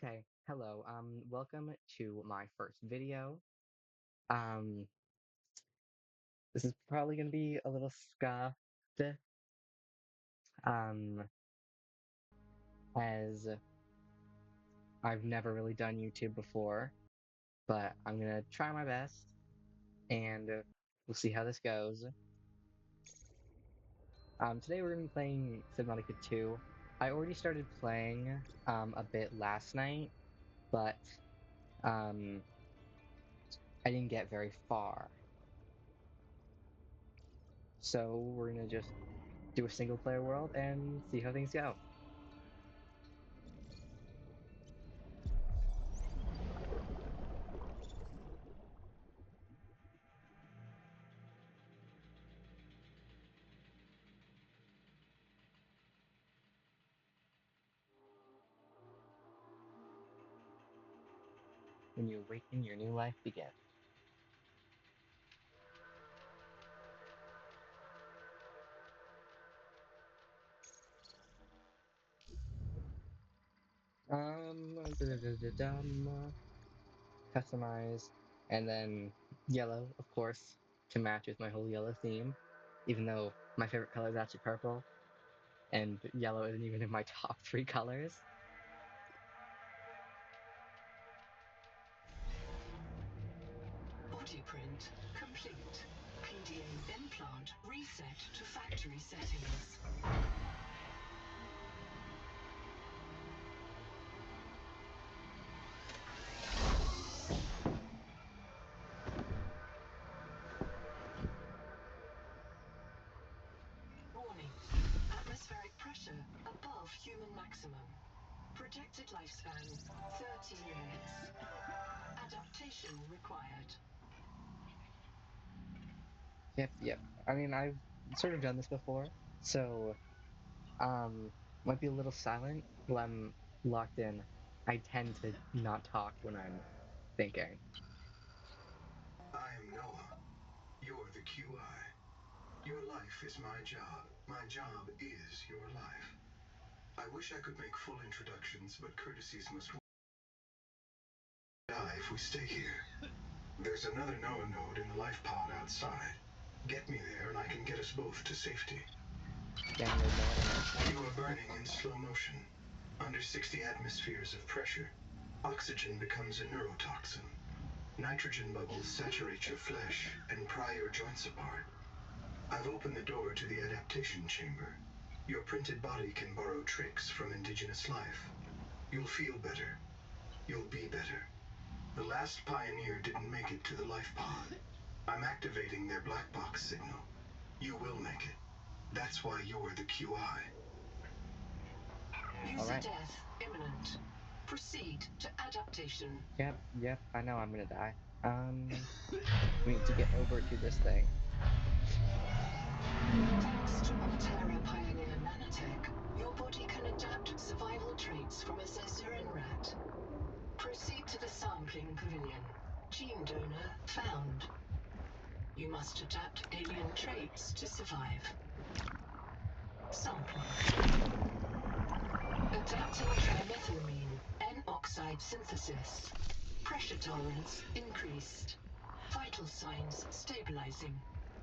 Okay, hello. Welcome to my first video. Um, this is probably gonna be a little scuffed, um, as I've never really done YouTube before, but I'm gonna try my best, and we'll see how this goes. Today we're gonna be playing Subnautica 2. I already started playing, a bit last night, but, um, I didn't get very far. So we're gonna just do a single player world and see how things go. When you awaken, your new life begins. Customize, and then yellow, of course, to match with my whole yellow theme, even though my favorite color is actually purple, and yellow isn't even in my top three colors. Body print complete. PDA implant reset to factory settings. Warning. Atmospheric pressure above human maximum. Projected lifespan 30 minutes. Adaptation required. Yep. I mean, I've sort of done this before, so, might be a little silent while I'm locked in. I tend to not talk when I'm thinking. I am Noah. You're the QI. Your life is my job. My job is your life. I wish I could make full introductions, but courtesies must die if we stay here. There's another Noah node in the life pod outside. Get me there and I can get us both to safety. Download that. You are burning in slow motion. Under 60 atmospheres of pressure, oxygen becomes a neurotoxin. Nitrogen bubbles saturate your flesh and pry your joints apart. I've opened the door to the adaptation chamber. Your printed body can borrow tricks from indigenous life. You'll feel better. You'll be better. The last pioneer didn't make it to the life pod. I'm activating their black box signal. You will make it. That's why you're the QI. User Alright. death imminent. Proceed to adaptation. Yep, I know I'm gonna die. We need to get over to this thing. Thanks to Altera Pioneer Nanotech, your body can adapt survival traits from a Zazuran rat. Proceed to the sampling pavilion. Gene donor found. You must adapt alien traits to survive. Sampling. Adapting trimethylamine N-oxide synthesis. Pressure tolerance increased. Vital signs stabilizing.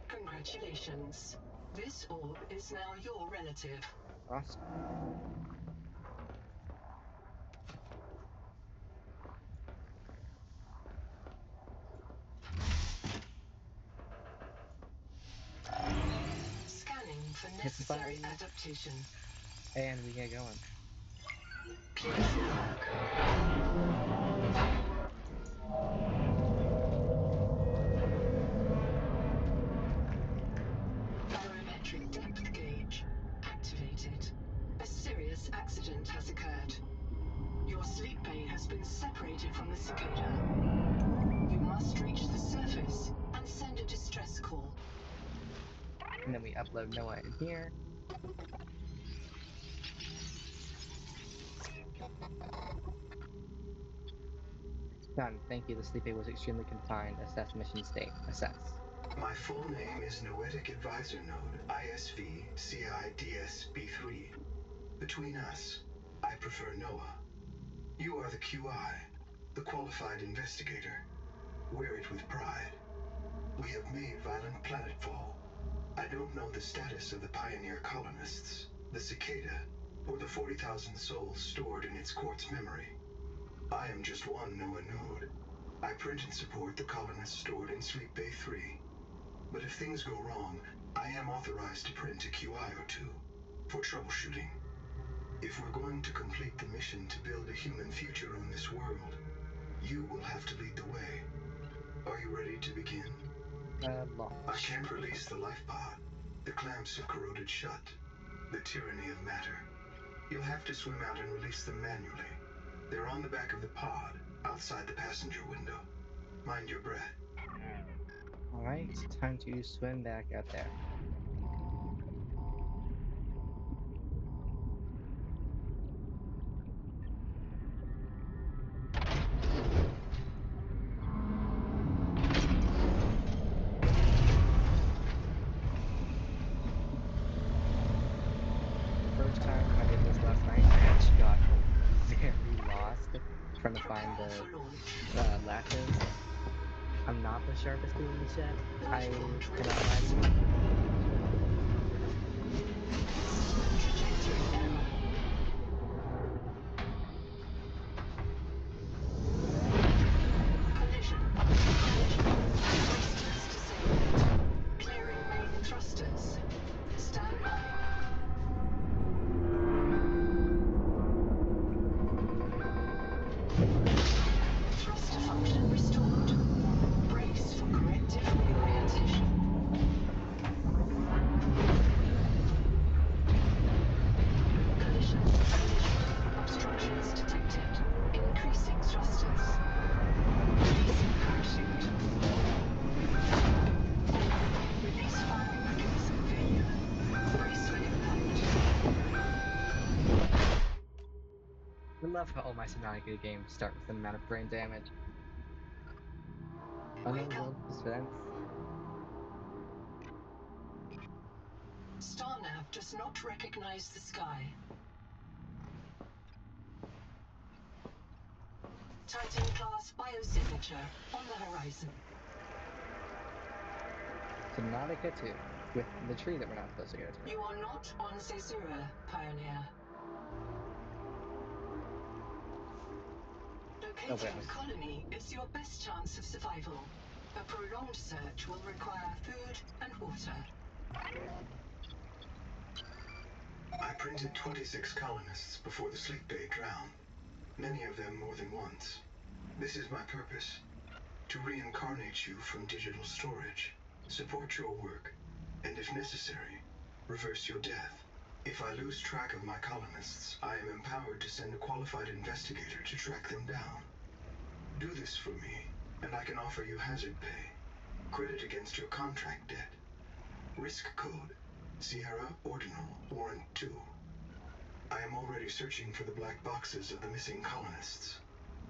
Congratulations. This orb is now your relative. Awesome. Scanning for Hit the necessary button, adaptation. and we get going. Clear for work. Barometric depth gauge activated. A serious accident has occurred. Your sleep bay has been separated from the cicada. You must reach the surface and send a distress call. And then we upload Noah in here. Done. Thank you. The sleep aid was extremely confined. Assess mission state. Assess. My full name is Noetic Advisor Node, ISV CIDS-B3. 3 Between us, I prefer Noah. You are the QI, the qualified investigator. Wear it with pride. We have made violent planetfall. I don't know the status of the pioneer colonists, the cicada, or the 40,000 souls stored in its quartz memory. I am just one NOAA node. I print and support the colonists stored in Sleep Bay 3. But if things go wrong, I am authorized to print a QI or two for troubleshooting. If we're going to complete the mission to build a human future on this world, you will have to lead the way. Are you ready to begin? I Launch. can't release the life pod. The clamps have corroded shut. The tyranny of matter. You'll have to swim out and release them manually. They're on the back of the pod, outside the passenger window. Mind your breath. Alright, time to swim back out there. First time I did this last night, I actually got very lost trying to find Prepare the for launch. latches. I'm not the sharpest tool in the shed. I Lifeboat cannot lie release. to you. Trajectory error. Collision. Thrusters disabled. Clearing main thrusters. Stand by. Thruster function restored. Brace for corrective reorientation. Collision. Obstructions detected. Increasing thrusters. Releasing parachute. Release firing mechanism failure. Brace for impact. I love how all my Subnautica games start with an amount of brain damage. Unknown Wake up. world presents. Starnav does not recognize the sky. Titan-class biosignature on the horizon. Subnautica 2, with the tree that we're not supposed to go to. You are not on Caesura, Pioneer. Locating wait. the colony is your best chance of survival. A prolonged search will require food and water. I printed 26 colonists before the Sleep Bay drowned. Many of them more than once. This is my purpose. To reincarnate you from digital storage, support your work, and if necessary, reverse your death. If I lose track of my colonists, I am empowered to send a qualified investigator to track them down. Do this for me, and I can offer you hazard pay. Credit against your contract debt. Risk code, Sierra Ordinal Warrant 2. I am already searching for the black boxes of the missing colonists.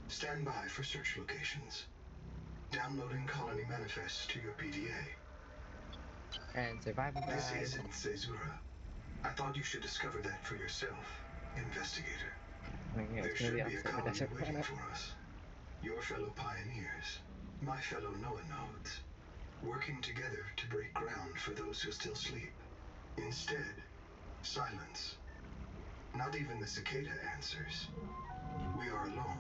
Stand by for search locations. Downloading colony manifests to your PDA. And survival This guide. isn't Caesura. I thought you should discover that for yourself, investigator. I mean, There it's gonna be should on be a Silver colony Desert waiting Planet. for us. Your fellow pioneers, my fellow NOAA nodes, working together to break ground for those who still sleep. Instead, silence. Not even the cicada answers. We are alone.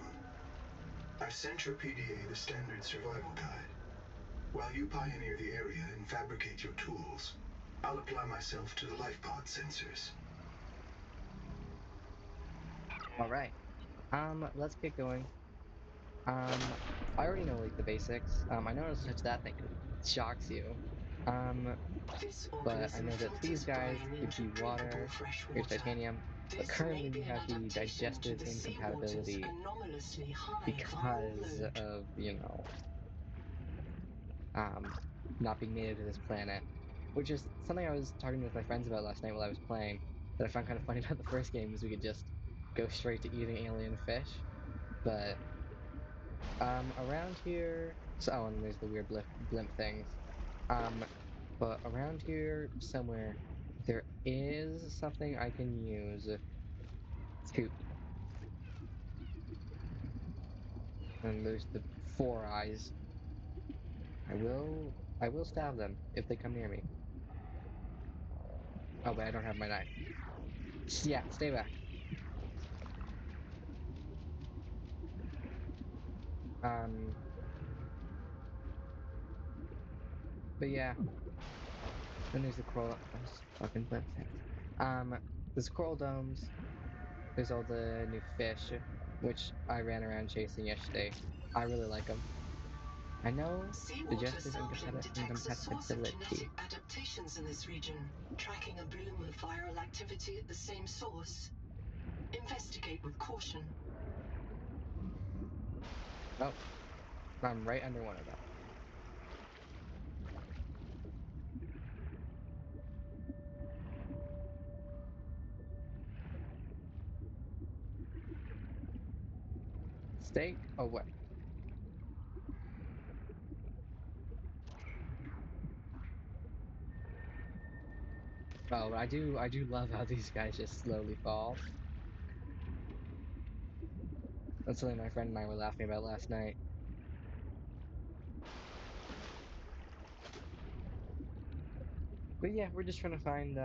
I've sent your PDA the standard survival guide. While you pioneer the area and fabricate your tools, I'll apply myself to the life pod sensors. Alright. Let's get going. I already know like the basics. I know how to touch that thing because it shocks you. This But I organism know that these filters guys brine give into you drinkable water, fresh here's water. titanium, but This may currently we be an have the adaptation to digestive the seawater's incompatibility anomalously high viral because load. of, um, not being native to this planet, which is something I was talking with my friends about last night while I was playing, that I found kind of funny about the first game was we could just go straight to eating alien fish, but, around here, so, oh, and there's the weird blimp things, um, but around here somewhere, there is something I can use to And there's the four eyes. I will stab them if they come near me. Oh, but I don't have my knife. Yeah, stay back. Um, but yeah. Then there's the coral. Those fucking blip things. There's coral domes. There's all the new fish, which I ran around chasing yesterday. I really like them. I know Seawater suggested sampling detects a source of incompatibility. genetic adaptations in this region, tracking a bloom of viral activity at the same source. Investigate with caution. Oh, I'm right under one of them. Stay away. Oh, I do love how these guys just slowly fall. That's something my friend and I were laughing about last night. But yeah, we're just trying to find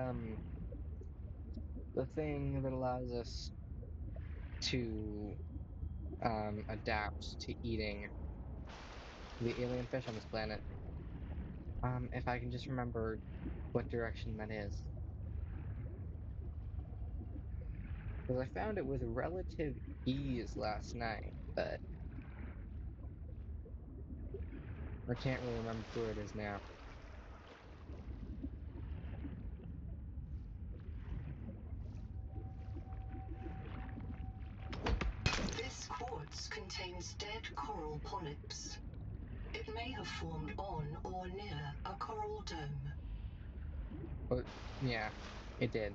the thing that allows us to adapt to eating the alien fish on this planet. If I can just remember what direction that is. Because I found it with relative ease last night, but I can't really remember where it is now. This quartz contains dead coral polyps. It may have formed on or near a coral dome. But yeah, it did.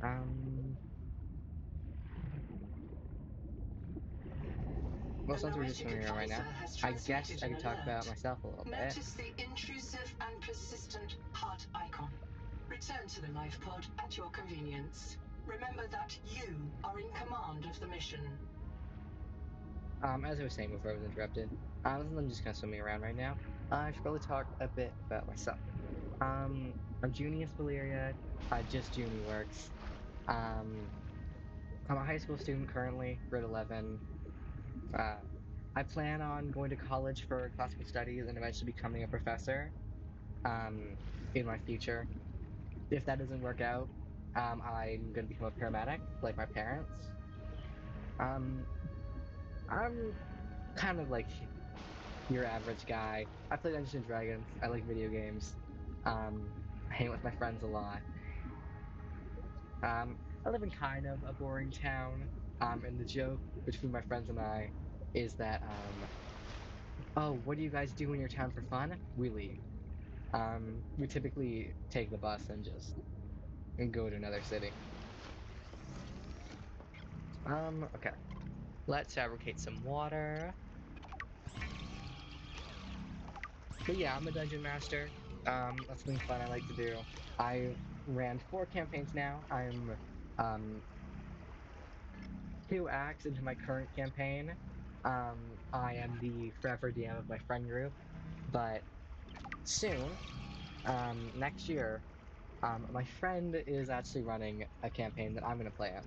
Um, well, The since we're just noetic swimming around right advisor now, has I guess transmitted I an could talk about alert. myself a little bit. Notice the intrusive and persistent heart icon. Return to the life pod at your convenience. Remember that you are in command of the mission. As I was saying before I was interrupted, since I'm just kind of swimming around right now, I should probably talk a bit about myself. I'm Junius Valeria, just Junie works. Um, I'm a high school student currently, grade 11. Uh, I plan on going to college for classical studies and eventually becoming a professor, in my future. If that doesn't work out, I'm going to become a paramedic, like my parents. Um, I'm kind of like your average guy. I play Dungeons and Dragons. I like video games. I hang out with my friends a lot. I live in kind of a boring town. And the joke between my friends and I is that, oh, what do you guys do in your town for fun? We leave. We typically take the bus and just go to another city. Okay. Let's fabricate some water. But yeah, I'm a dungeon master. That's something fun I like to do. I ran 4 campaigns now. I'm um 2 acts into my current campaign. I am the forever DM of my friend group, but soon, next year, my friend is actually running a campaign that I'm gonna play in,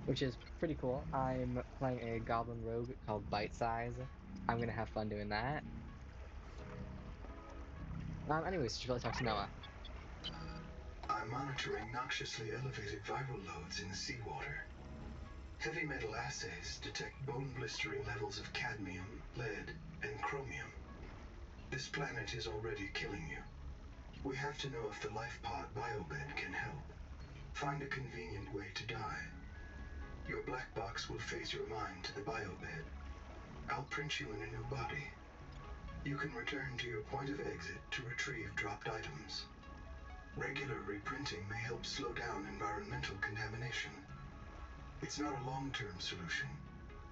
which is pretty cool. I'm playing a goblin rogue called Bite Size. I'm gonna have fun doing that. Anyways, you should really talk to Noah. I'm monitoring noxiously elevated viral loads in the seawater. Heavy metal assays detect bone-blistering levels of cadmium, lead, and chromium. This planet is already killing you. We have to know if the life pod biobed can help. Find a convenient way to die. Your black box will phase your mind to the biobed. I'll print you in a new body. You can return to your point of exit to retrieve dropped items. Regular reprinting may help slow down environmental contamination. It's not a long-term solution,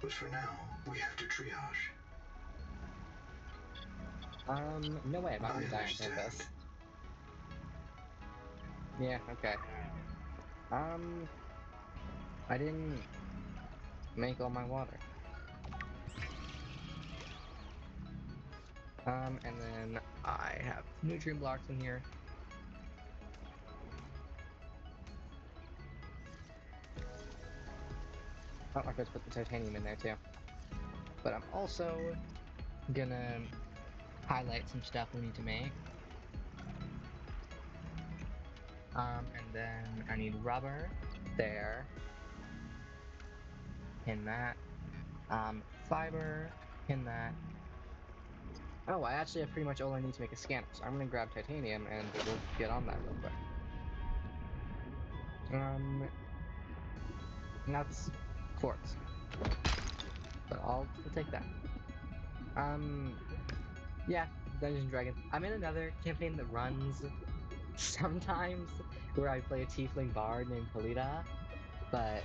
but for now, we have to triage. No way, I'm not I gonna die on understand. purpose. Yeah, okay. Um, I didn't make all my water. And then I have nutrient blocks in here. Oh, I forgot to put the titanium in there too. But I'm also gonna highlight some stuff we need to make. And then I need rubber there. Pin that. Fiber, pin that. Oh, I actually have pretty much all I need to make a scanner, so I'm gonna grab titanium and we'll get on that real quick. That's quartz. But I'll take that. Yeah, Dungeons and Dragons. I'm in another campaign that runs sometimes where I play a tiefling bard named Kalita, but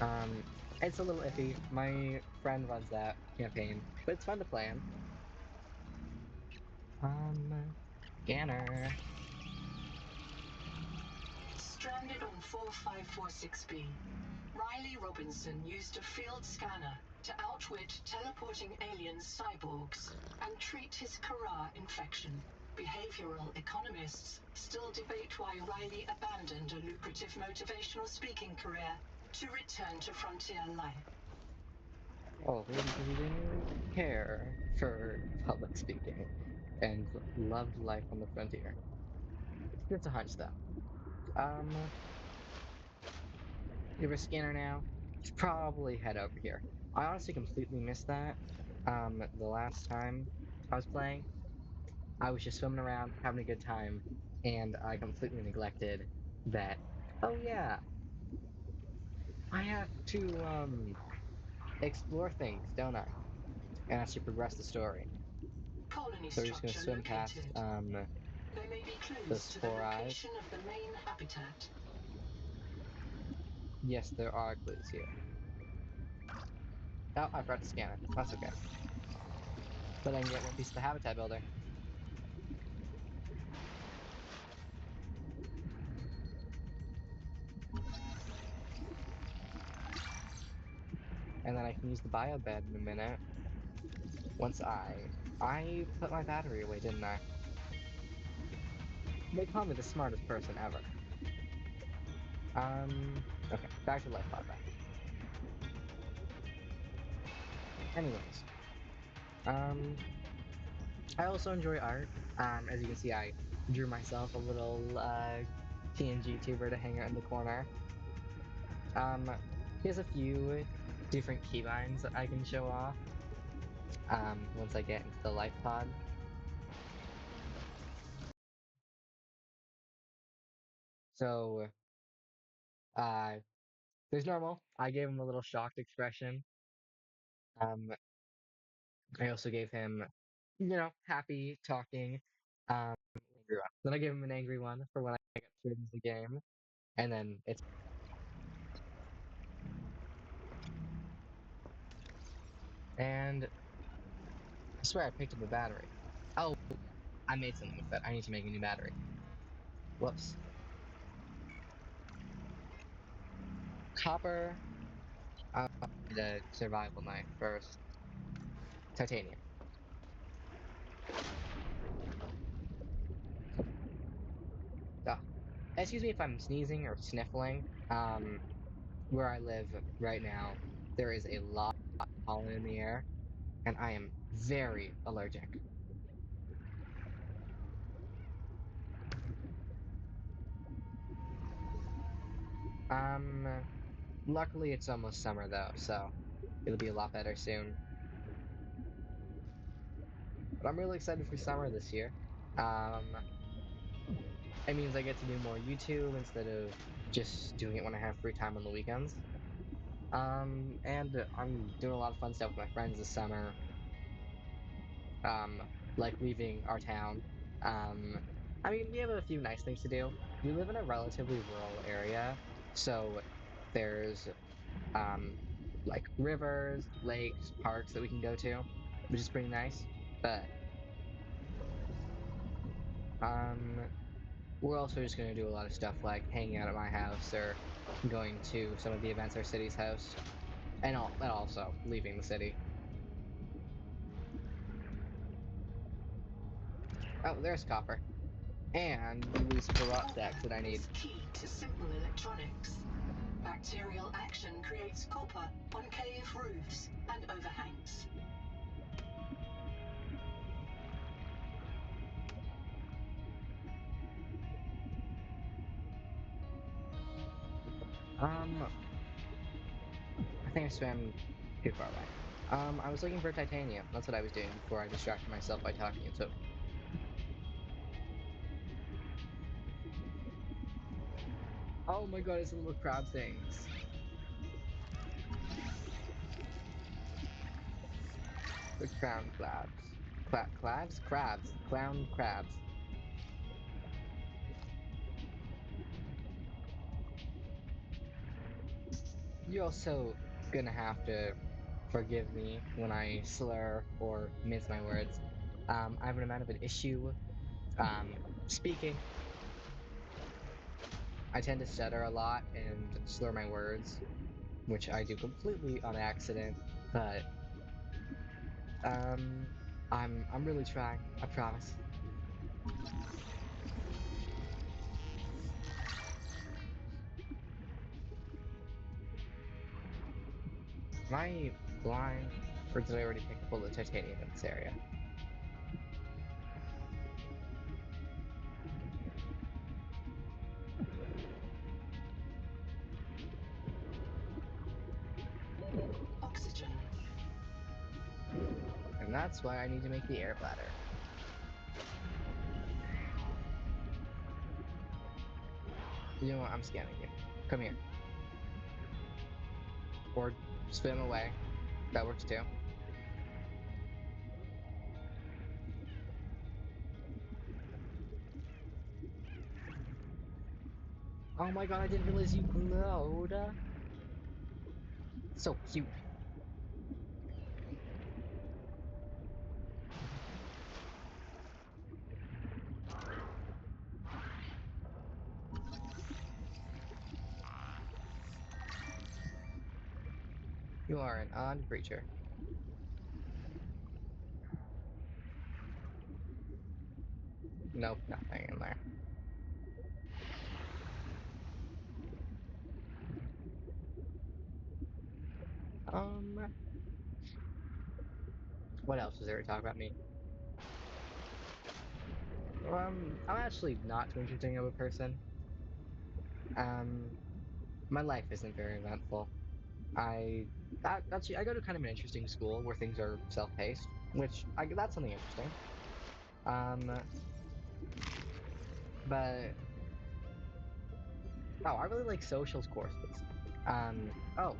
um, it's a little iffy. My friend runs that campaign, but it's fun to plan. Scanner. Stranded on 4546B, Riley Robinson used a field scanner to outwit teleporting alien cyborgs and treat his Kara infection. Behavioral economists still debate why Riley abandoned a lucrative motivational speaking career to return to frontier life. Oh, maybe because he didn't care for public speaking and loved life on the frontier. It's a hunch, though. You have a scanner now? Should probably head over here. I honestly completely missed that. The last time I was playing, I was just swimming around, having a good time, and I completely neglected that. Oh yeah, I have to explore things, don't I? And actually progress the story. Colony So we're just gonna structure swim past located. There may be clues those to the four eyes. location of the main habitat. Yes, there are clues here. Oh, I forgot to scan it. That's okay. But I can get one piece of the habitat builder. And then I can use the bio bed in a minute. Once I put my battery away, didn't I? They call me the smartest person ever. Okay, back to life pod then. Anyways, um, I also enjoy art. As you can see, I drew myself a little TNG tuber to hang out in the corner. He has a few different keybinds that I can show off. Once I get into the life pod. So, uh, there's normal. I gave him a little shocked expression. Um, I also gave him, happy talking. Angry one. Then I gave him an angry one for when I got through into the game, and then it's. And I swear I picked up a battery. Oh, I made something with it. I need to make a new battery. Whoops. Copper. The survival knife first. Titanium. Ah. Excuse me if I'm sneezing or sniffling. Where I live right now, there is a lot of pollen in the air, and I am very allergic. Um, Luckily it's almost summer though, so it'll be a lot better soon. But I'm really excited for summer this year. Um, it means I get to do more YouTube instead of just doing it when I have free time on the weekends. And I'm doing a lot of fun stuff with my friends this summer. Um, like leaving our town. Um, I mean, we have a few nice things to do. We live in a relatively rural area, so there's um, like rivers, lakes, parks that we can go to, which is pretty nice. But um, we're also just gonna do a lot of stuff like hanging out at my house or going to some of the events our city's host, and also leaving the city. Oh, there's copper. And the Lucifer rock stacks that I need. Is key to simple electronics. Bacterial action creates copper on cave roofs and overhangs. I think I swam too far away. I was looking for titanium. That's what I was doing before I distracted myself by talking into it. Oh my god, it's the little crab things. The crown crabs. Crabs? Crabs. Clown crabs. You're also gonna have to forgive me when I slur or mince my words. I have an amount of an issue um, speaking. I tend to stutter a lot and slur my words, which I do completely on accident, but um, I'm really trying, I promise. Am I blind, or did I already pick up all the titanium in this area? Oxygen. And that's why I need to make the air bladder. You know what? I'm scanning you. Come here. Or swim away. That works too. Oh my god, I didn't realize you glowed. So cute. You are an odd creature. Nope, nothing in there. Um, what else is there to talk about me? I'm actually not too interesting of a person. Um, my life isn't very eventful. I go to kind of an interesting school where things are self-paced, which that's something interesting. Um, but oh, I really like socials courses. Oh,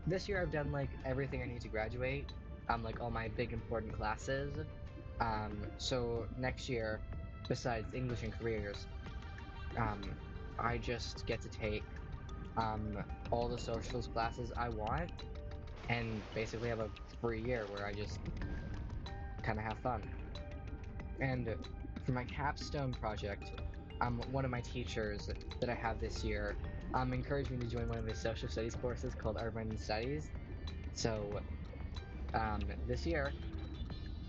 this year I've done like everything I need to graduate. Like all my big important classes. So next year, besides English and careers, um, I just get to take all the socials classes I want, and basically have a free year where I just kind of have fun. And for my capstone project, one of my teachers that I have this year encouraged me to join one of his social studies courses called Urban Studies. So this year,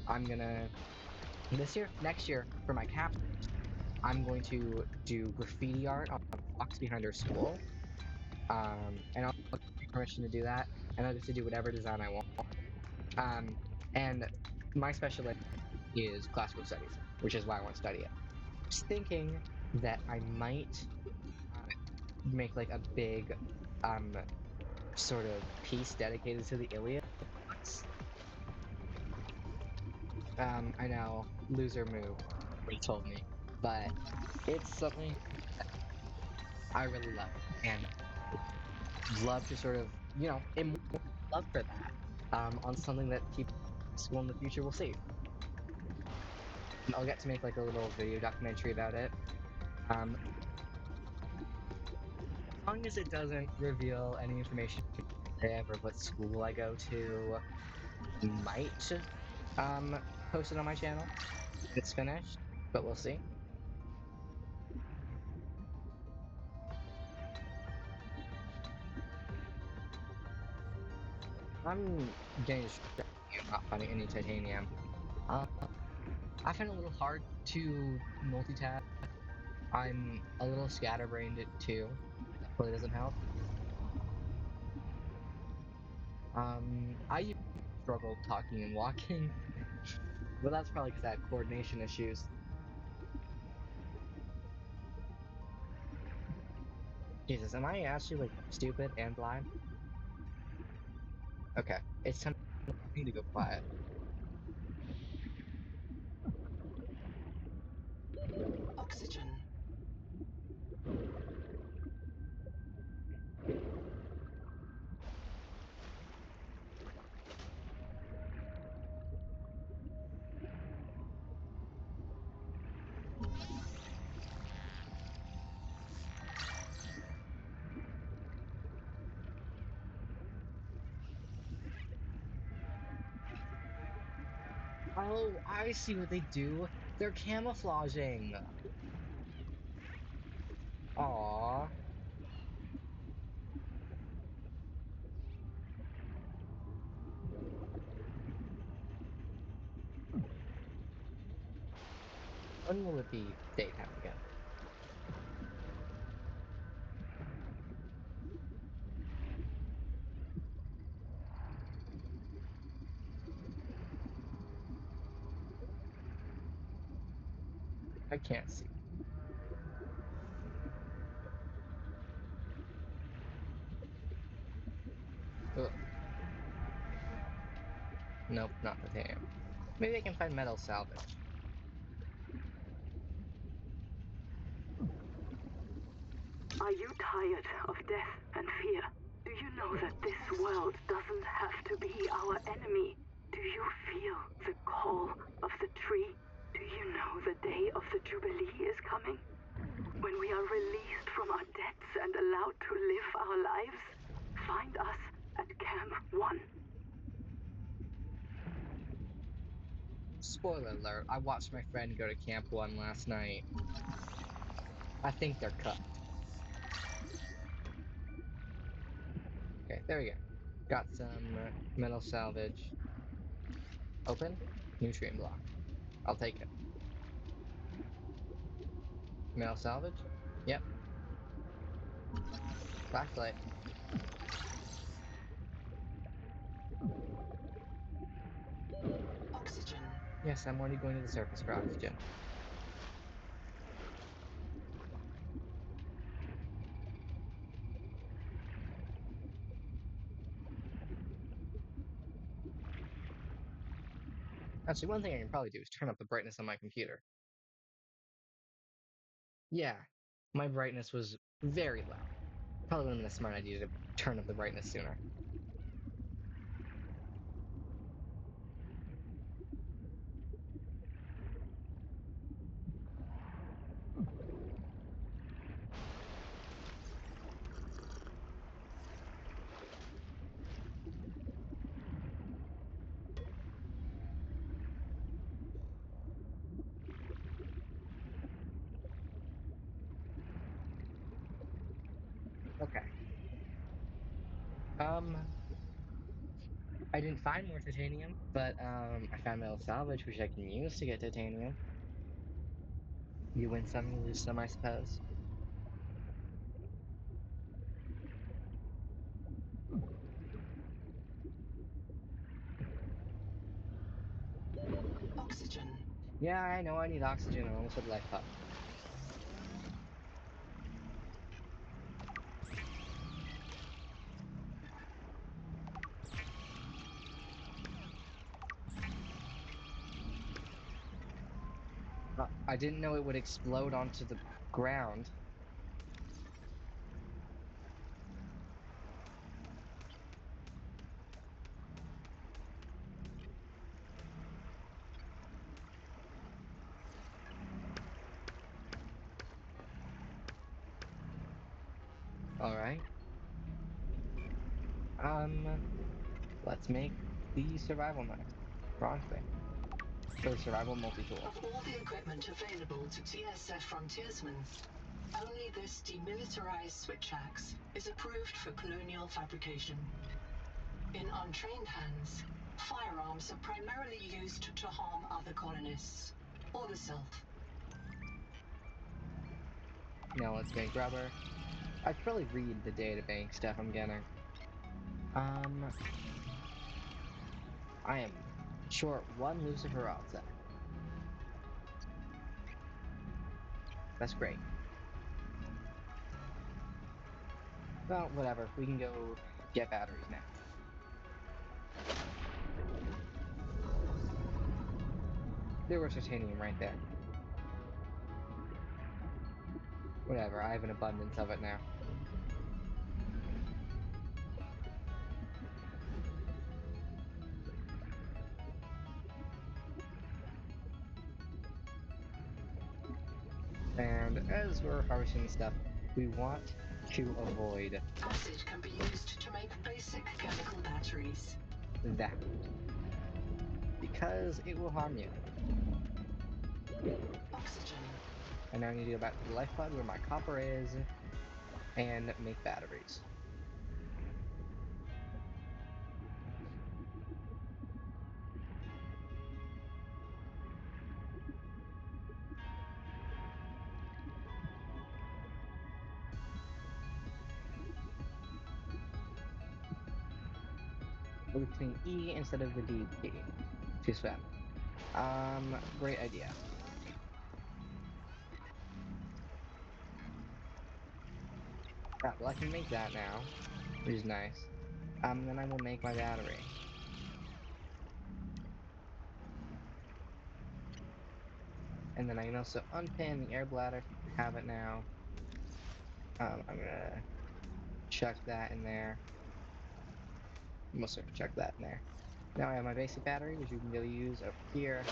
I'm gonna next year for my cap, I'm going to do graffiti art on the blocks behind our school, and I'll get permission to do that, and I'll get to do whatever design I want. And my specialty is classical studies, which is why I want to study it. I was thinking that I might make like a big um, sort of piece dedicated to the Iliad. I know, loser move, he told me, but it's something I really love, and love to sort of, immortal love for that, on something that people in school in the future will see. And I'll get to make like a little video documentary about it. As long as it doesn't reveal any information or what school I go to, I might um, post it on my channel when it's finished, but we'll see. I'm getting distracted and not finding any titanium. Uh, I find it a little hard to multitask. I'm a little scatterbrained too. That probably doesn't help. I usually struggle talking and walking, but that's probably because I have coordination issues. Jesus, am I actually like stupid and blind? Okay, it's time for me to go quiet. Oxygen. Oh, I see what they do. They're camouflaging. Aww. When will it be daytime again? I can't see. Ugh. Nope, not titanium. Maybe I can find metal salvage. Are you tired of death and fear? Do you know that this world doesn't have to be our enemy? Do you feel the call of the tree? Do you know the day of the Jubilee is coming? When we are released from our debts and allowed to live our lives? Find us at Camp 1. Spoiler alert, I watched my friend go to Camp 1 last night. I think they're cooked. Okay, there we go. Got some metal salvage. Open? Nutrient block. I'll take it. Metal salvage? Yep. Flashlight. Oxygen. Yes, I'm already going to the surface for oxygen. Actually, one thing I can probably do is turn up the brightness on my computer. Yeah, my brightness was very low. Probably would have been a smart idea to turn up the brightness sooner. Okay. Um, I didn't find more titanium, but I found metal salvage, which I can use to get titanium. You win some, you lose some, I suppose. Oxygen. Yeah, I know I need oxygen. I almost said life puff. I didn't know it would explode onto the ground. All right. Um, let's make the survival knife. Bronze thing. Or survival multi-tool. Of all the equipment available to TSF frontiersmen, only this demilitarized switch axe is approved for colonial fabrication. In untrained hands, firearms are primarily used to harm other colonists, or the self. Now let's make rubber. I should probably read the databank stuff I'm getting. I am short one Lucifer outside. That's great. Well, whatever. We can go get batteries now. There was titanium right there. Whatever, I have an abundance of it now. And as we're harvesting stuff, we want to avoid Acid can be used to make basic chemical batteries. that, because it will harm you. Oxygen. And now I need to go back to the lifeblood where my copper is, and make batteries. We're between E instead of the D key to swim. Great idea. Ah, well, I can make that now, which is nice. Then I will make my battery. And then I can also unpin the air bladder so I can have it now. I'm gonna chuck that in there. I'm also gonna chuck that in there. Now I have my basic battery, which we can go use over here.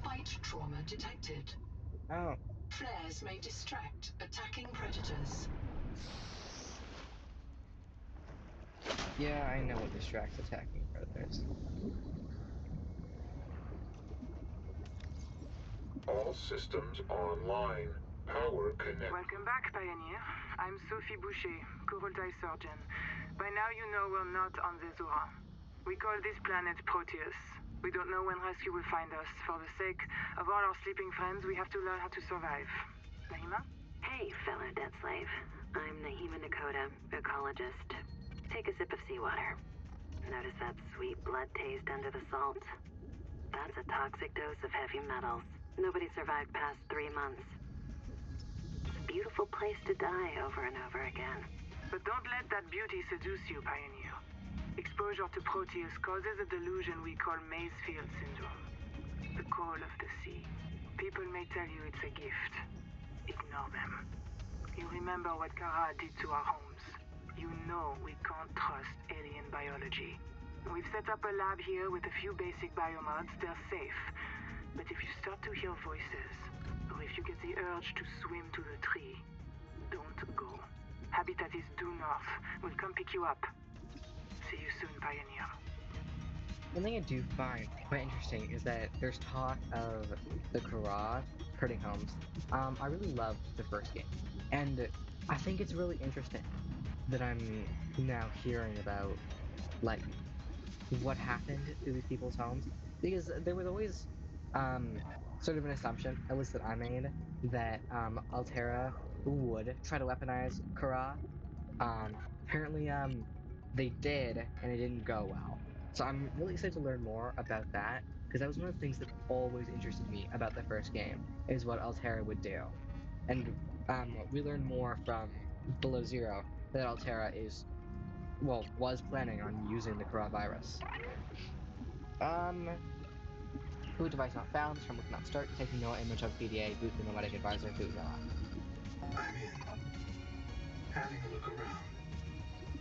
Bite trauma detected. Oh, Flares may distract attacking predators. yeah, I know what distracts attacking predators. All systems online. Power connect. Welcome back, Pioneer. I'm Sophie Boucher, Coroltai surgeon. By now you know we're not on the Zora. We call this planet Proteus. We don't know when rescue will find us. For the sake of all our sleeping friends, we have to learn how to survive. Nahima? Hey, fellow dead slave. I'm Nahima Nakota, ecologist. Take a sip of seawater. Notice that sweet blood taste under the salt? That's a toxic dose of heavy metals. Nobody survived past 3 months. It's a beautiful place to die over and over again. But don't let that beauty seduce you, Pioneer. Exposure to Proteus causes a delusion we call Maysfield syndrome. The call of the sea. People may tell you it's a gift. Ignore them. You remember what Kara did to our homes. You know we can't trust alien biology. We've set up a lab here with a few basic biomods. They're safe. But if you start to hear voices, or if you get the urge to swim to the tree, don't go. Habitat is due north. We'll come pick you up. See you soon, Pioneer. One thing I do find quite interesting is that there's talk of the Kara hurting homes. I really loved the first game, and I think it's really interesting that I'm now hearing about, like, what happened to these people's homes, because there was always sort of an assumption, at least that I made, that Altera would try to weaponize Kara. Apparently they did, and it didn't go well. So I'm really excited to learn more about that, because that was one of the things that always interested me about the first game, is what Altera would do. And we learn more from Below Zero that Altera was planning on using the coronavirus. Boot device not found. This framework not start. Taking no image of PDA. Boot the nomadic advisor. Boot no. I'm in. Having a look around.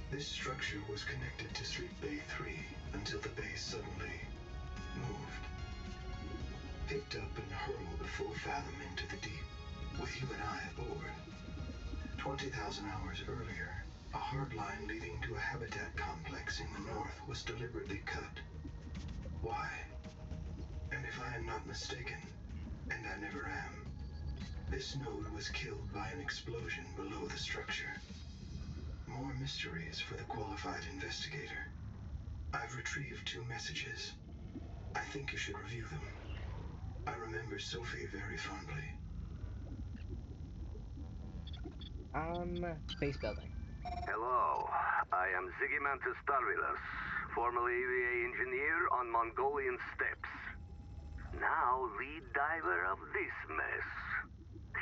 This structure was connected to Street Bay 3 until the bay suddenly moved. Picked up and hurled a full fathom into the deep, with you and I aboard. 20,000 hours earlier, a hard line leading to a habitat complex in the north was deliberately cut. Why? And if I am not mistaken, and I never am, this node was killed by an explosion below the structure. More mysteries for the qualified investigator. I've retrieved 2 messages. I think you should review them. I remember Sophie very fondly. Base building. Hello, I am Zigimantus Tarvilus, formerly EVA engineer on Mongolian steppes. Now lead diver of this mess.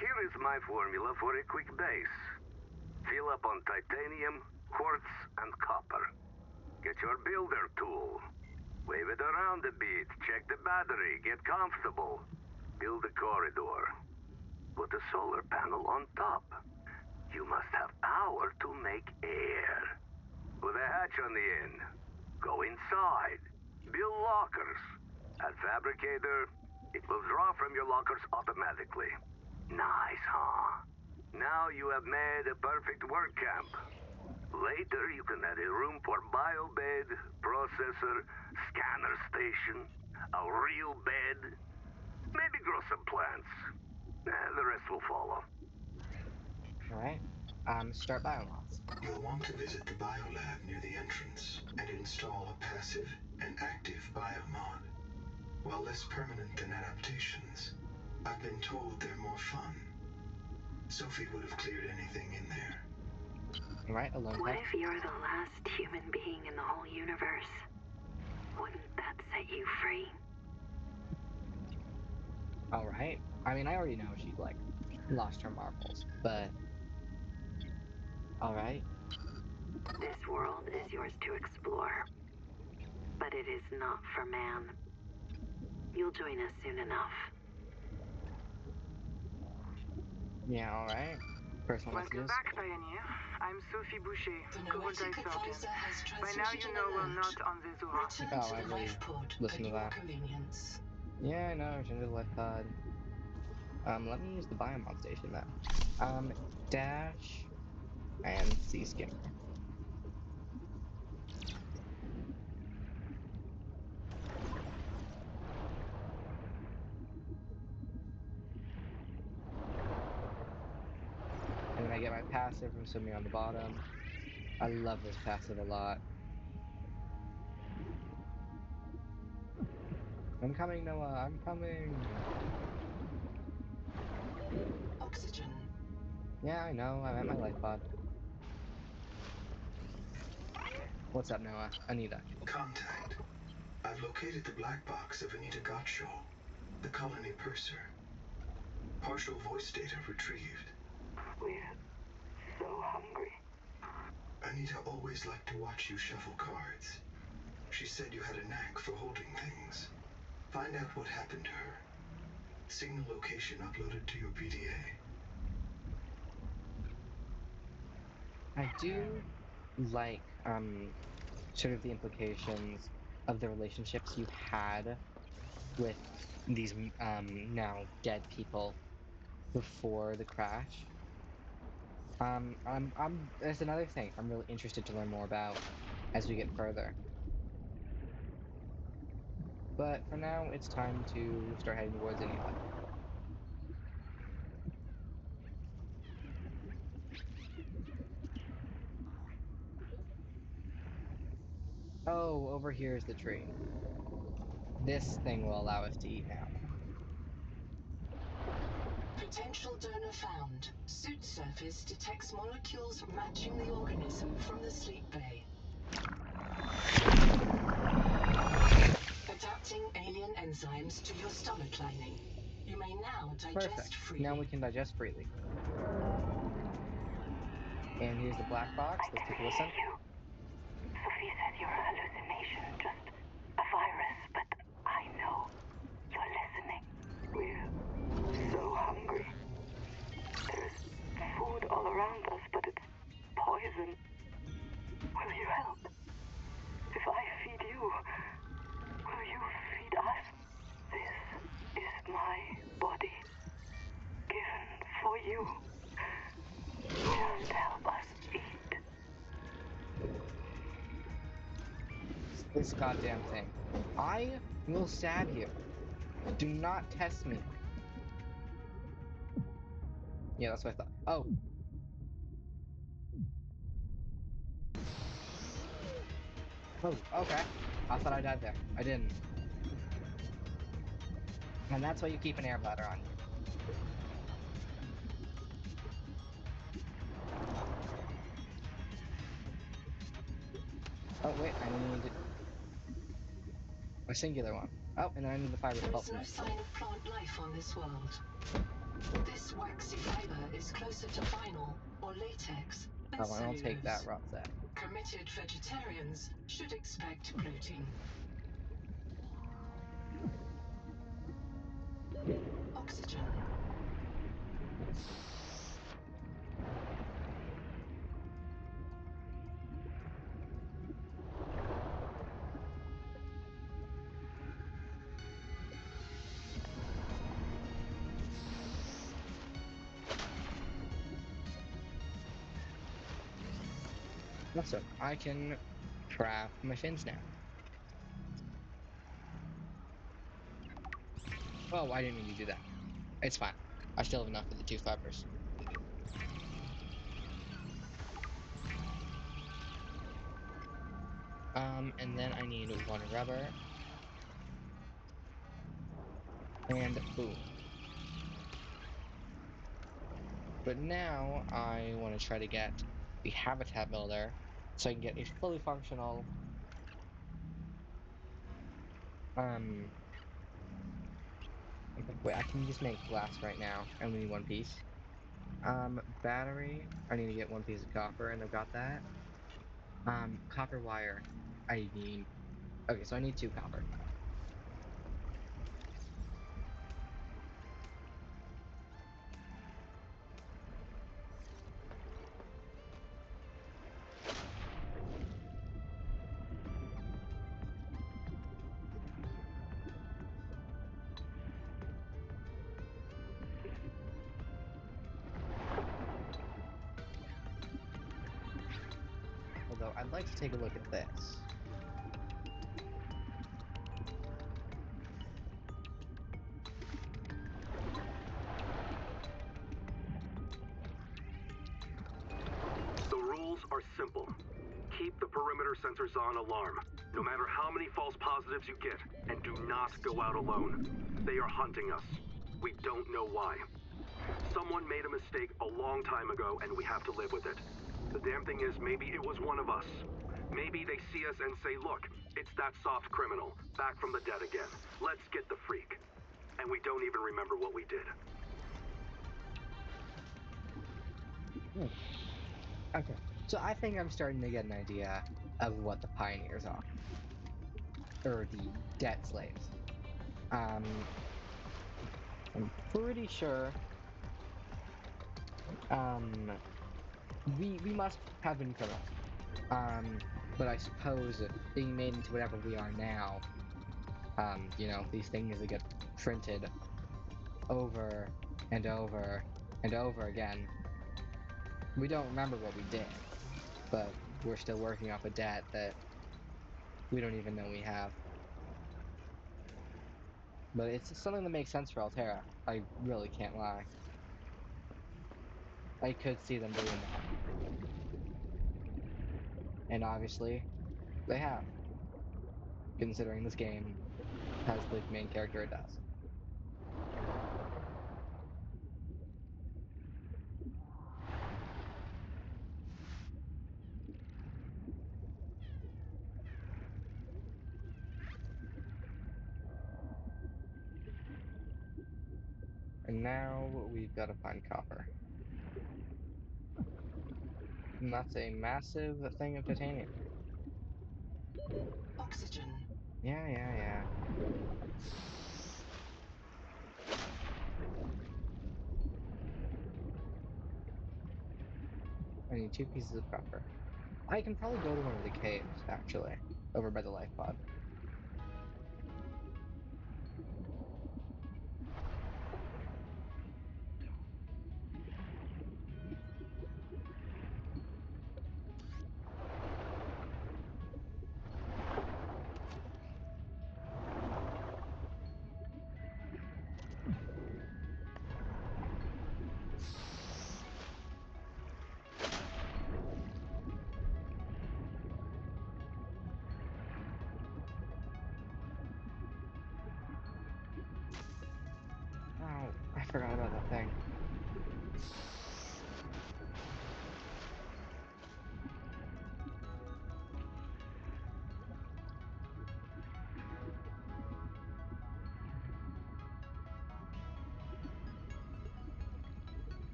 Here is my formula for a quick base. Fill up on titanium, quartz, and copper. Get your builder tool. Wave it around a bit, check the battery, get comfortable. Build a corridor. Put a solar panel on top. You must have power to make air. Put a hatch on the end. Go inside. Build lockers. Add fabricator. It will draw from your lockers automatically. Nice, huh? Now you have made a perfect work camp. Later you can add a room for biobed, processor, scanner station, a real bed. Maybe grow some plants. The rest will follow. Alright. Start biomods. You'll want to visit the biolab near the entrance and install a passive and active biomod. While less permanent than adaptations, I've been told they're more fun. Sophie would have cleared anything in there. Alright, alone What tech. if you're the last human being in the whole universe? Wouldn't that set you free? Alright. I mean, I already know she, like, lost her marbles, but... Alright. This world is yours to explore. But it is not for man. You'll join us soon enough. Yeah, alright. Personal Welcome messages. back, Pioneer. I'm Sophie Boucher, The Cohort noetic Sergeant. advisor has By now transmitted you an know we're alert. not on the Zora. Return Oh, to I the really life pod listened at to your that. convenience. Yeah, I know, change the life pod. Let me use the biomod station then. Dash and C skimmer. And then I get my passive from swimming on the bottom. I love this passive a lot. I'm coming, Noah, I'm coming! Oxygen. Yeah, I know, I'm at my life pod. What's up, Noah? Anita. Contact. I've located the black box of Anita Gottschall, the colony purser. Partial voice data retrieved. We're so hungry. Anita always liked to watch you shuffle cards. She said you had a knack for holding things. Find out what happened to her. Signal location uploaded to your PDA. I do like, sort of the implications of the relationships you had with these, now dead people before the crash. There's another thing I'm really interested to learn more about as we get further. But for now, it's time to start heading towards Anita. Oh, over here is the tree. This thing will allow us to eat now. Potential donor found. Suit surface detects molecules matching the organism from the sleep bay. Adapting alien enzymes to your stomach lining. You may now digest Perfect. freely. Now we can digest freely. And here's the black box. Let's take a listen. Sophie said you're a hallucination, just a virus, but I know you're listening. We're so hungry. There's food all around us, but it's poison. Will you help? If I feed you, will you feed us? This is my body, given for you. We're must help us eat. This goddamn thing. I will stab you. Do not test me. Yeah, that's what I thought. Oh. Oh, okay. I thought I died there. I didn't. And that's why you keep an air bladder on you. Oh, wait, I need a singular one. Oh, and then I need the fiber There pulp is no next. sign of plant life on this world. This waxy fiber is closer to vinyl or latex than Oh, and I'll take that cellulose. rough set. Committed vegetarians should expect protein. Oxygen. Awesome. I can craft my fins now. Oh, I didn't mean to do that. It's fine. I still have enough for the 2 fibers. And then I need 1 rubber. And boom. But now I want to try to get the habitat builder so I can get a fully functional wait, I can just make glass right now. I only need 1 piece. Battery, I need to get 1 piece of copper, and I've got that. Copper wire, I need, okay, so I need 2 copper. Although, I'd like to take a look at this. The rules are simple. Keep the perimeter sensors on alarm, no matter how many false positives you get, and do not go out alone. They are hunting us. We don't know why. Someone made a mistake a long time ago, and we have to live with it. The damn thing is, maybe it was one of us. Maybe they see us and say, look, it's that soft criminal, back from the dead again. Let's get the freak. And we don't even remember what we did. Okay, so I think I'm starting to get an idea of what the pioneers are. Or the debt slaves. I'm pretty sure we must have been criminals. But I suppose being made into whatever we are now, you know, these things that get printed over and over and over again, we don't remember what we did, but we're still working off a debt that we don't even know we have. But it's something that makes sense for Altera. I really can't lie. I could see them doing that. And obviously, they have, considering this game has the main character it does. And now we've got to find copper. And that's a massive thing of titanium. Oxygen. Yeah. I need 2 pieces of copper. I can probably go to one of the caves, actually, over by the life pod.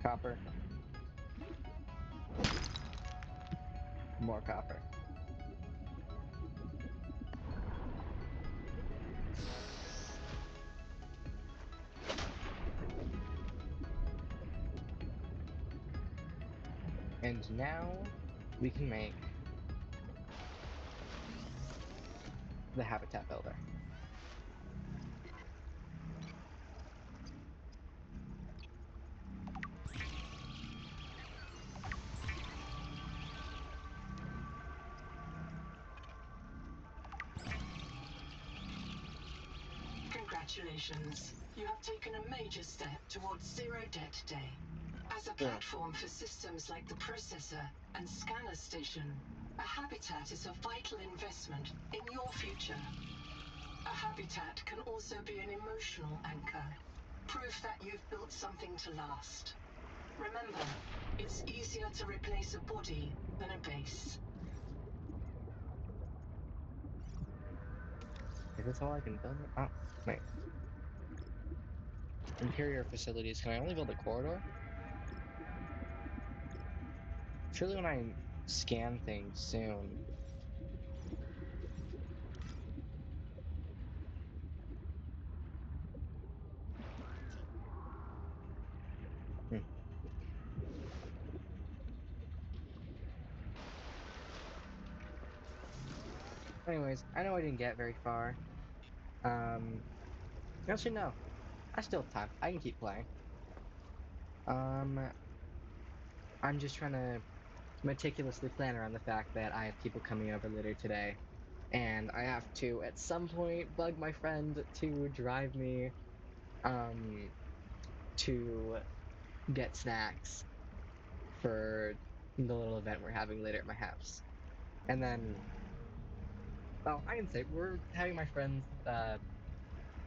Copper. More copper. And now we can make the habitat builder. Congratulations. You have taken a major step towards zero debt day. As a Yeah. platform for systems like the processor and scanner station, a habitat is a vital investment in your future. A habitat can also be an emotional anchor, proof that you've built something to last. Remember, it's easier to replace a body than a base. Is this all I can build? Oh, wait. Interior facilities. Can I only build a corridor? Surely when I scan things soon. Hmm. Anyways, I know I didn't get very far. Um, actually no. I still have time. I can keep playing. Um, I'm just trying to meticulously plan around the fact that I have people coming over later today, and I have to, at some point, bug my friend to drive me, um, to get snacks for the little event we're having later at my house. And then, well, I can say we're having my friends,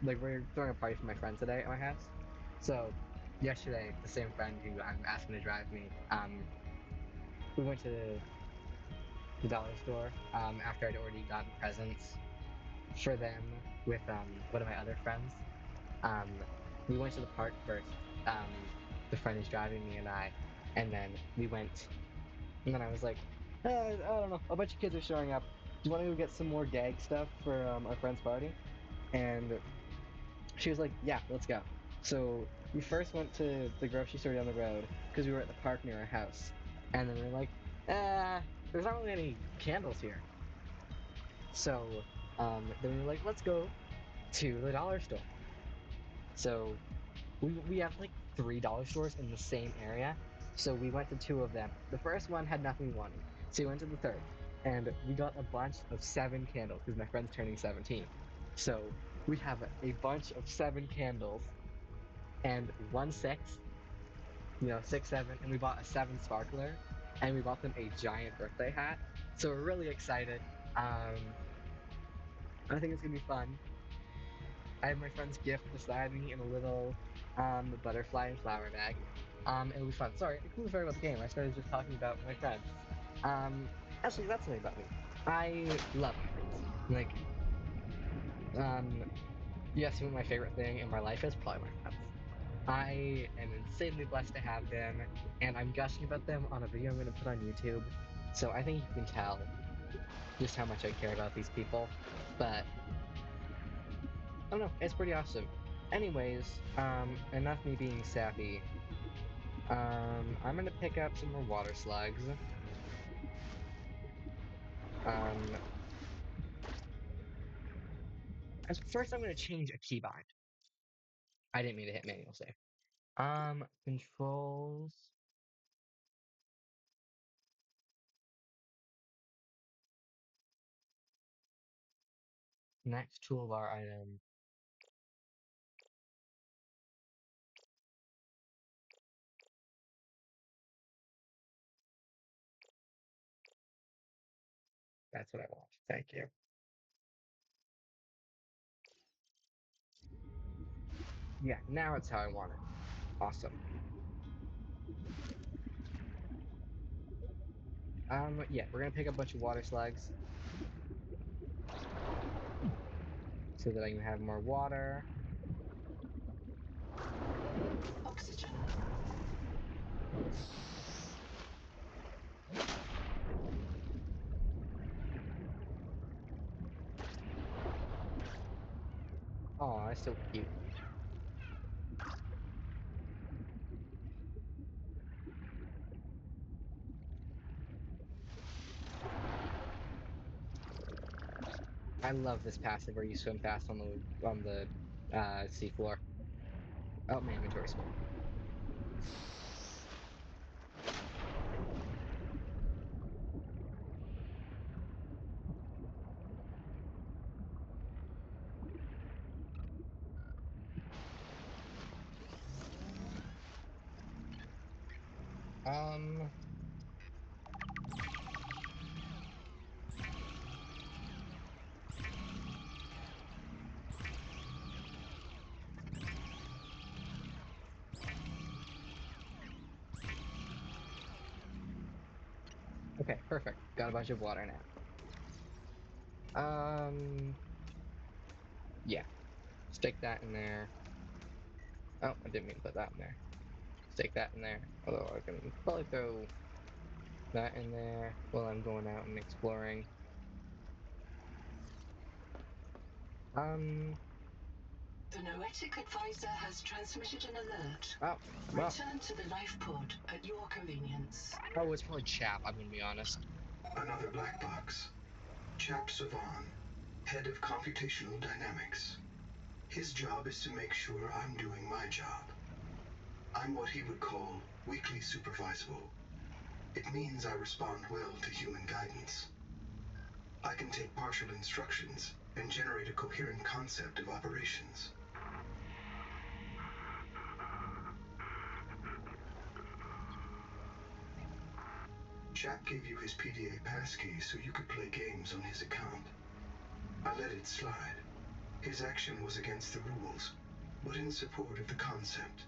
like we're throwing a party for my friends today at my house. So yesterday, the same friend who I'm asking to drive me, we went to the dollar store after I'd already gotten presents for them with one of my other friends. Um, we went to the park first. Um, the friend is driving me and then we went. And then I was like, I don't know, a bunch of kids are showing up. Do you want to go get some more gag stuff for our friend's party? And she was like, yeah, let's go. So we first went to the grocery store down the road because we were at the park near our house. And then we were like, there's not really any candles here. So then we were like, let's go to the dollar store. So we have like three dollar stores in the same area. So we went to two of them. The first one had nothing we wanted. So we went to the third. And we got a bunch of 7 candles because my friend's turning 17. So we have a bunch of 7 candles and 1 6, 6, 7, and we bought a 7 sparkler and we bought them a giant birthday hat. So we're really excited. I think it's gonna be fun. I have my friend's gift beside me in a little butterfly and flower bag. It'll be fun. Sorry, a cool story about the game. I started just talking about my friends. Um, actually, that's something about me. I love my friends. Like, um, you asked me what my favorite thing in my life is, probably my friends. I am insanely blessed to have them, and I'm gushing about them on a video I'm going to put on YouTube. So I think you can tell just how much I care about these people. But I don't know, it's pretty awesome. Anyways, enough me being sappy. I'm gonna pick up some more water slugs. Um, first I'm gonna change a keybind. I didn't mean to hit manual save. Controls. Next toolbar item. That's what I want. Thank you. Yeah, now it's how I want it. Awesome. Yeah, we're gonna pick up a bunch of water slugs so that I can have more water. Oxygen. is so cute. I love this passive where you swim fast on the seafloor. Oh, my inventory's full. Okay, perfect. Got a bunch of water now. Yeah. Stick that in there. Oh, I didn't mean to put that in there. Stick that in there. Although I can probably throw that in there while I'm going out and exploring. The Noetic advisor has transmitted an alert. Oh, well. Return to the life pod at your convenience. Oh, it's probably Chap, I'm gonna be honest. Another black box. Chap Savan, head of computational dynamics. His job is to make sure I'm doing my job. I'm what he would call weakly supervisable. It means I respond well to human guidance. I can take partial instructions and generate a coherent concept of operations. Chap gave you his PDA passkey so you could play games on his account. I let it slide. His action was against the rules, but in support of the concept.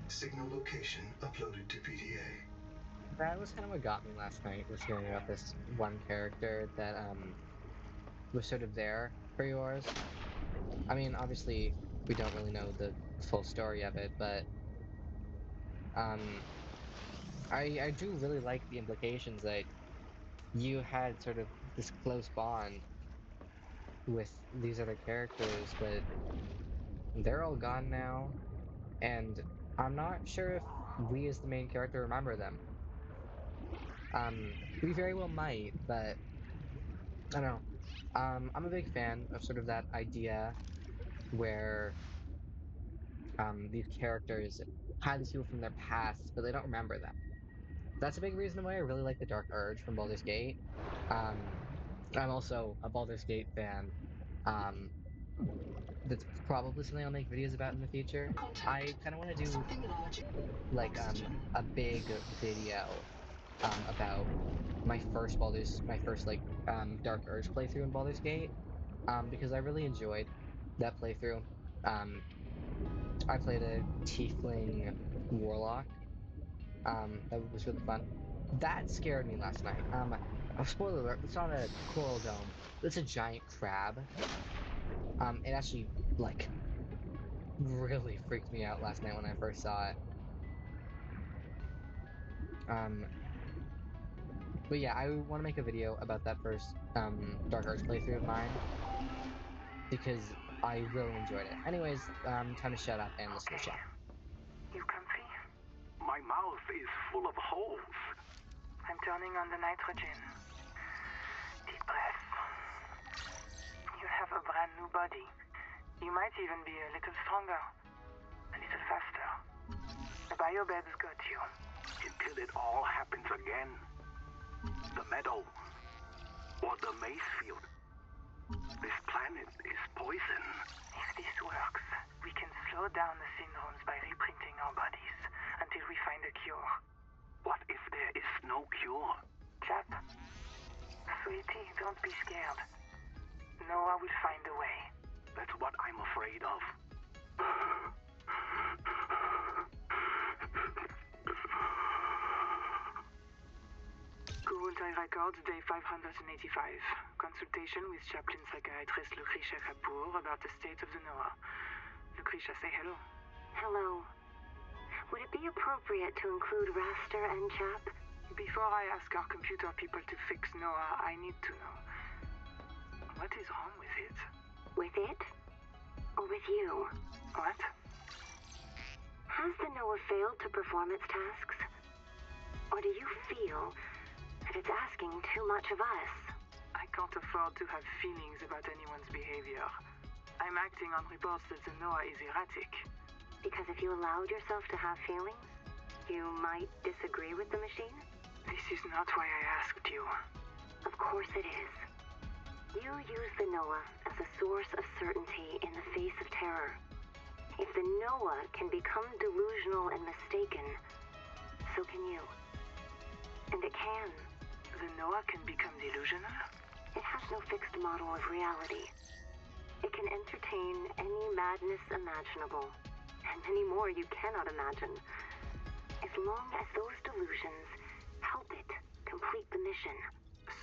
Signal location uploaded to PDA. That was kind of what got me last night, was hearing about this one character that was sort of there for yours. I mean, obviously, we don't really know the full story of it, but I do really like the implications that you had sort of this close bond with these other characters, but they're all gone now, and I'm not sure if we as the main character remember them. We very well might, but I don't know. I'm a big fan of sort of that idea where these characters had these people from their past, but they don't remember them. That's a big reason why I really like the Dark Urge from Baldur's Gate. I'm also a Baldur's Gate fan. That's probably something I'll make videos about in the future. I kind of want to do Something large. like Oxygen. a big video about my first like Dark Urge playthrough in Baldur's Gate, because I really enjoyed that playthrough. Um, I played a Tiefling Warlock. That was really fun. That scared me last night. Spoiler alert, it's not a coral dome. It's a giant crab. It actually, like, really freaked me out last night when I first saw it. But yeah, I want to make a video about that first, Dark Urge playthrough of mine, because I really enjoyed it. Anyways, time to shut up and listen to chat. You comfy? My mouth is full of holes. I'm turning on the nitrogen. Deep breath. You have a brand new body. You might even be a little stronger. A little faster. The biobeds got you. Until it all happens again. The meadow. Or the maze field. This planet is poison. If this works, we can slow down the syndromes by reprinting our bodies until we find a cure. What if there is no cure? Chap. Sweetie, don't be scared. Noah will find a way. That's what I'm afraid of. Kurultai Records, day 585. Consultation with chaplain psychiatrist Lucretia Kapoor about the state of the Noah. Lucretia, say hello. Hello. Would it be appropriate to include Raster and Chap? Before I ask our computer people to fix Noah, I need to know. What is wrong with it? With it? with you. What? Has the Noah failed to perform its tasks? Or do you feel that it's asking too much of us? I can't afford to have feelings about anyone's behavior. I'm acting on reports that the Noah is erratic. Because if you allowed yourself to have feelings, you might disagree with the machine? This is not why I asked you. Of course it is. You use the Noah as a source of certainty in the face of terror. If the Noah can become delusional and mistaken, so can you. And it can. The Noah can become delusional? It has no fixed model of reality. It can entertain any madness imaginable, and many more you cannot imagine, as long as those delusions help it complete the mission.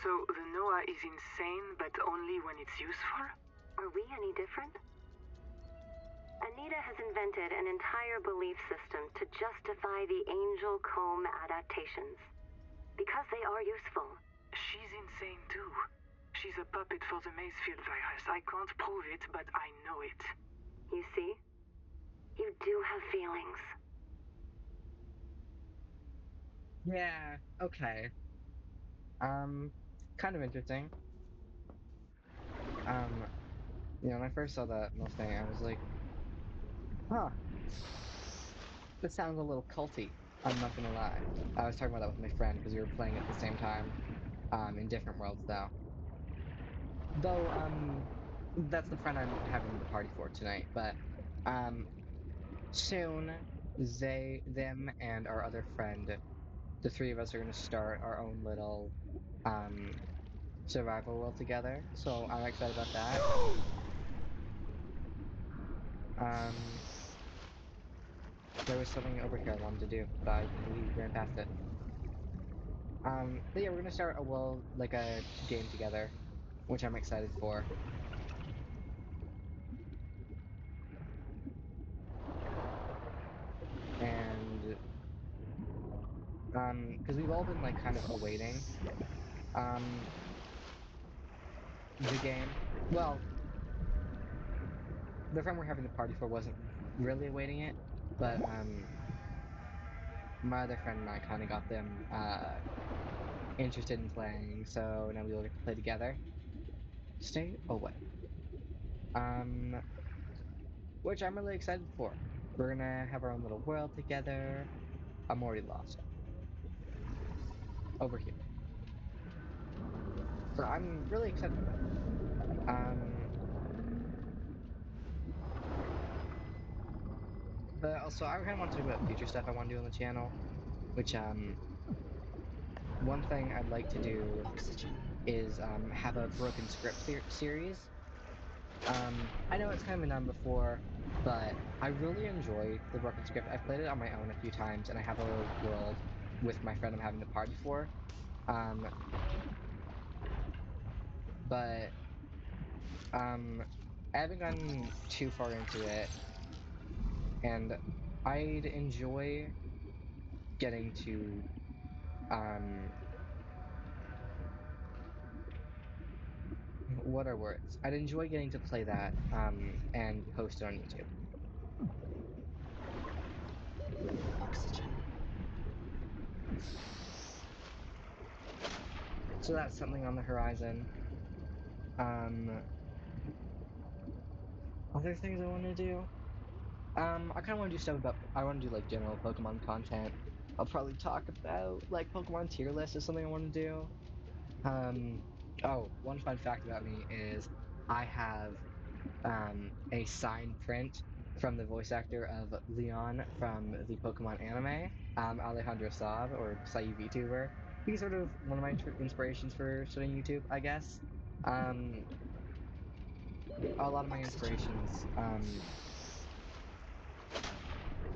So the Noah is insane, but only when it's useful? Are we any different? Anita has invented an entire belief system to justify the Angel Comb adaptations. Because they are useful. She's insane too. She's a puppet for the Macefield virus. I can't prove it, but I know it. You see? You do have feelings. Yeah, okay. Kind of interesting. When I first saw that Mustang, I was like, huh, this sounds a little culty. I'm not gonna lie. I was talking about that with my friend because we were playing at the same time, in different worlds though. Though, that's the friend I'm having the party for tonight, but, soon, them, and our other friend, the three of us are gonna start our own little, survival world together, so I'm excited about that. There was something over here I wanted to do, but I completely ran past it. But yeah, we're gonna start a world, like a game together, which I'm excited for. And, because we've all been, like, kind of awaiting, the game. Well, the friend we're having the party for wasn't really awaiting it, but, my other friend and I kind of got them, interested in playing, so now we'll get to play together. Stay away. Which I'm really excited for. We're gonna have our own little world together. I'm already lost. Over here. So I'm really excited for that. But also I kind of want to talk about future stuff I want to do on the channel, which, one thing I'd like to do is, have a broken script series. I know it's kind of been done before, but I really enjoy the broken script. I've played it on my own a few times, and I have a little world with my friend I'm having the party for. But I haven't gotten too far into it, and I'd enjoy getting to, what are words? I'd enjoy getting to play that, and post it on YouTube. Oxygen. So that's something on the horizon. Other things I want to do? I kind of want to do stuff about, I want to do, like, general Pokemon content. I'll probably talk about, like, Pokemon tier list is something I want to do. Oh, one fun fact about me is I have, a signed print from the voice actor of Leon from the Pokemon anime, Alejandro Saab, or Saib VTuber. He's sort of one of my inspirations for starting YouTube, I guess. A lot of my inspirations,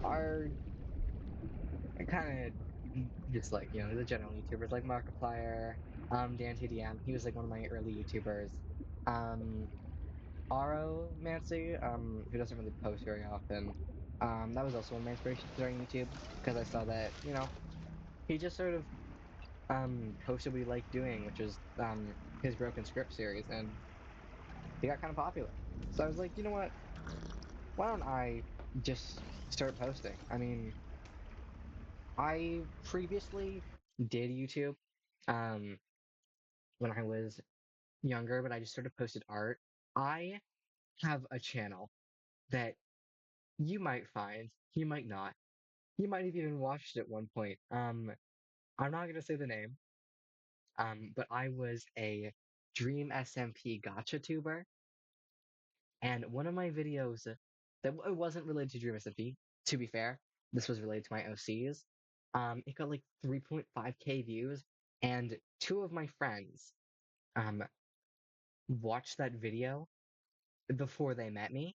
are kind of just like, the general YouTubers, like Markiplier, Dan TDM. He was like one of my early YouTubers. Aromancy, who doesn't really post very often. That was also one of my inspirations for starting YouTube, because I saw that, he just sort of, posted what he liked doing, which was, his Broken Script series, and he got kind of popular. So I was like, you know what? why don't I just start posting? I mean, I previously did YouTube um when I was younger, but I just sort of posted art. I have a channel that you might find, you might not. You might have even watched it at one point. I'm not gonna say the name, but I was a Dream SMP gotcha tuber, and one of my videos it wasn't related to Dream SMP, to be fair, this was related to my OCs. It got like 3.5k views, and two of my friends um watched that video before they met me,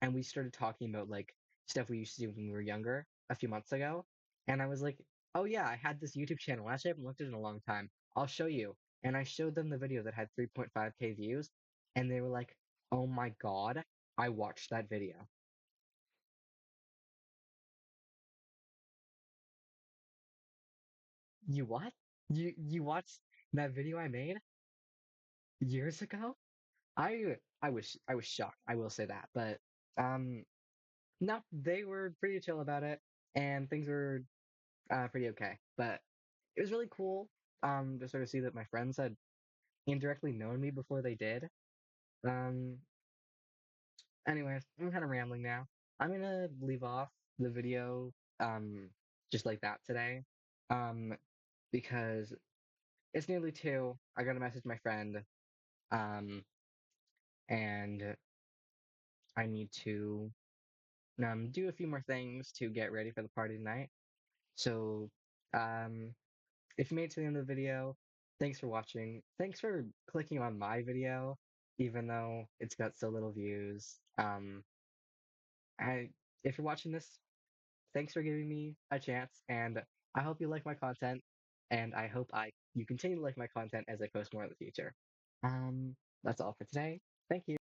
and we started talking about like stuff we used to do when we were younger a few months ago. And I was like, "Oh yeah, I had this YouTube channel. Actually, I haven't looked at it in a long time. I'll show you." And I showed them the video that had 3.5k views, and they were like, "Oh my god, I watched that video." You what? You watched that video I made years ago? I was shocked. I will say that, but um, no, they were pretty chill about it, and things were pretty okay. But it was really cool to sort of see that my friends had indirectly known me before they did. Um, anyways, I'm kind of rambling now. I'm gonna leave off the video um just like that today, um because it's nearly 2. I gotta message my friend, um, and I need to do a few more things to get ready for the party tonight. So um if you made it to the end of the video, thanks for watching. Thanks for clicking on my video, even though it's got so little views. I if you're watching this, thanks for giving me a chance, and I hope you like my content, and I hope I you continue to like my content as I post more in the future. That's all for today. Thank you.